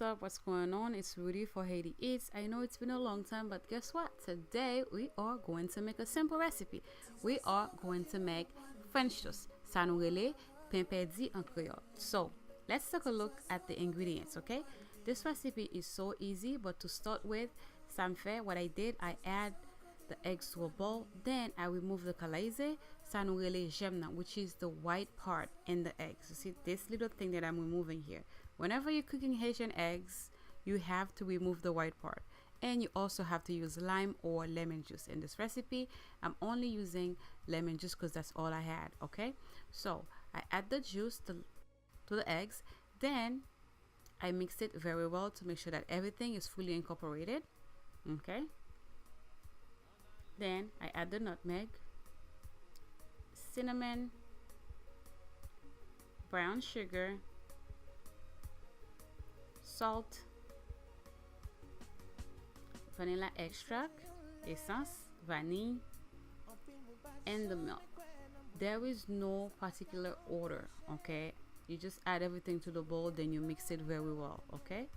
up? What's going on? It's Rudy for Haiti Eats. I know it's been a long time, but guess what? Today we are going to make a simple recipe. We are going to make French toast. Ça nous relait pain perdu en créole. So let's take a look at the ingredients, okay? This recipe is so easy, but to start with, what I did, I add the eggs to a bowl, then I remove the calaise, ça nous relait gemna, which is the white part in the eggs. You see this little thing that I'm removing here. Whenever you're cooking Haitian eggs, you have to remove the white part. And you also have to use lime or lemon juice. In this recipe, I'm only using lemon juice because that's all I had, okay? So I add the juice to the eggs. Then I mix it very well to make sure that everything is fully incorporated, okay? Then I add the nutmeg, cinnamon, brown sugar, salt, vanilla extract, essence, vanille, and the milk. There is no particular order, okay? You just add everything to the bowl, then you mix it very well, okay?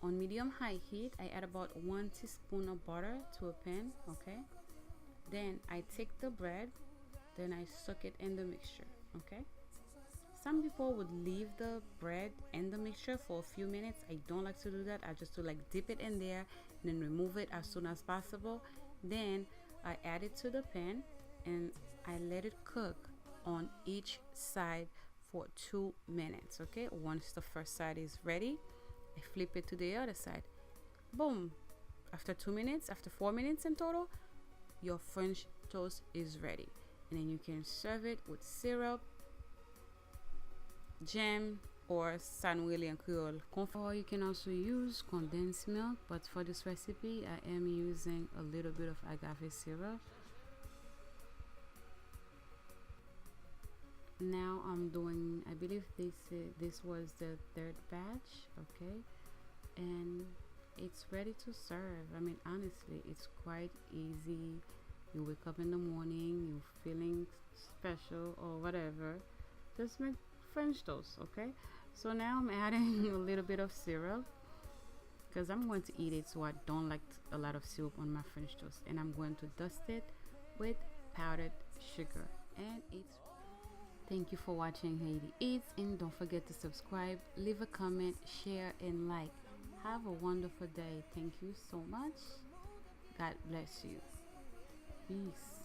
On medium-high heat, I add about 1 teaspoon of butter to a pan, okay? Then I take the bread, then I soak it in the mixture, okay? Some people would leave the bread in the mixture for a few minutes. I don't like to do that. I just do like dip it in there and then remove it as soon as possible. Then I add it to the pan and I let it cook on each side for 2 minutes, okay? Once the first side is ready, I flip it to the other side. Boom. After 2 minutes, after 4 minutes in total, your French toast is ready. And then you can serve it with syrup, jam, or sanouille and creole. Or you can also use condensed milk, but for this recipe, I am using a little bit of agave syrup. Now I'm doing, I believe this was the third batch, okay, and it's ready to serve. I mean, honestly, it's quite easy. You wake up in the morning, you're feeling special or whatever, just make French toast, okay? So now I'm adding a little bit of syrup because I'm going to eat it, so I don't like a lot of syrup on my French toast, and I'm going to dust it with powdered sugar, and it's Thank you for watching Haiti Eats, and don't forget to subscribe, leave a comment, share, and like. Have a wonderful day. Thank you so much. God bless you. Peace.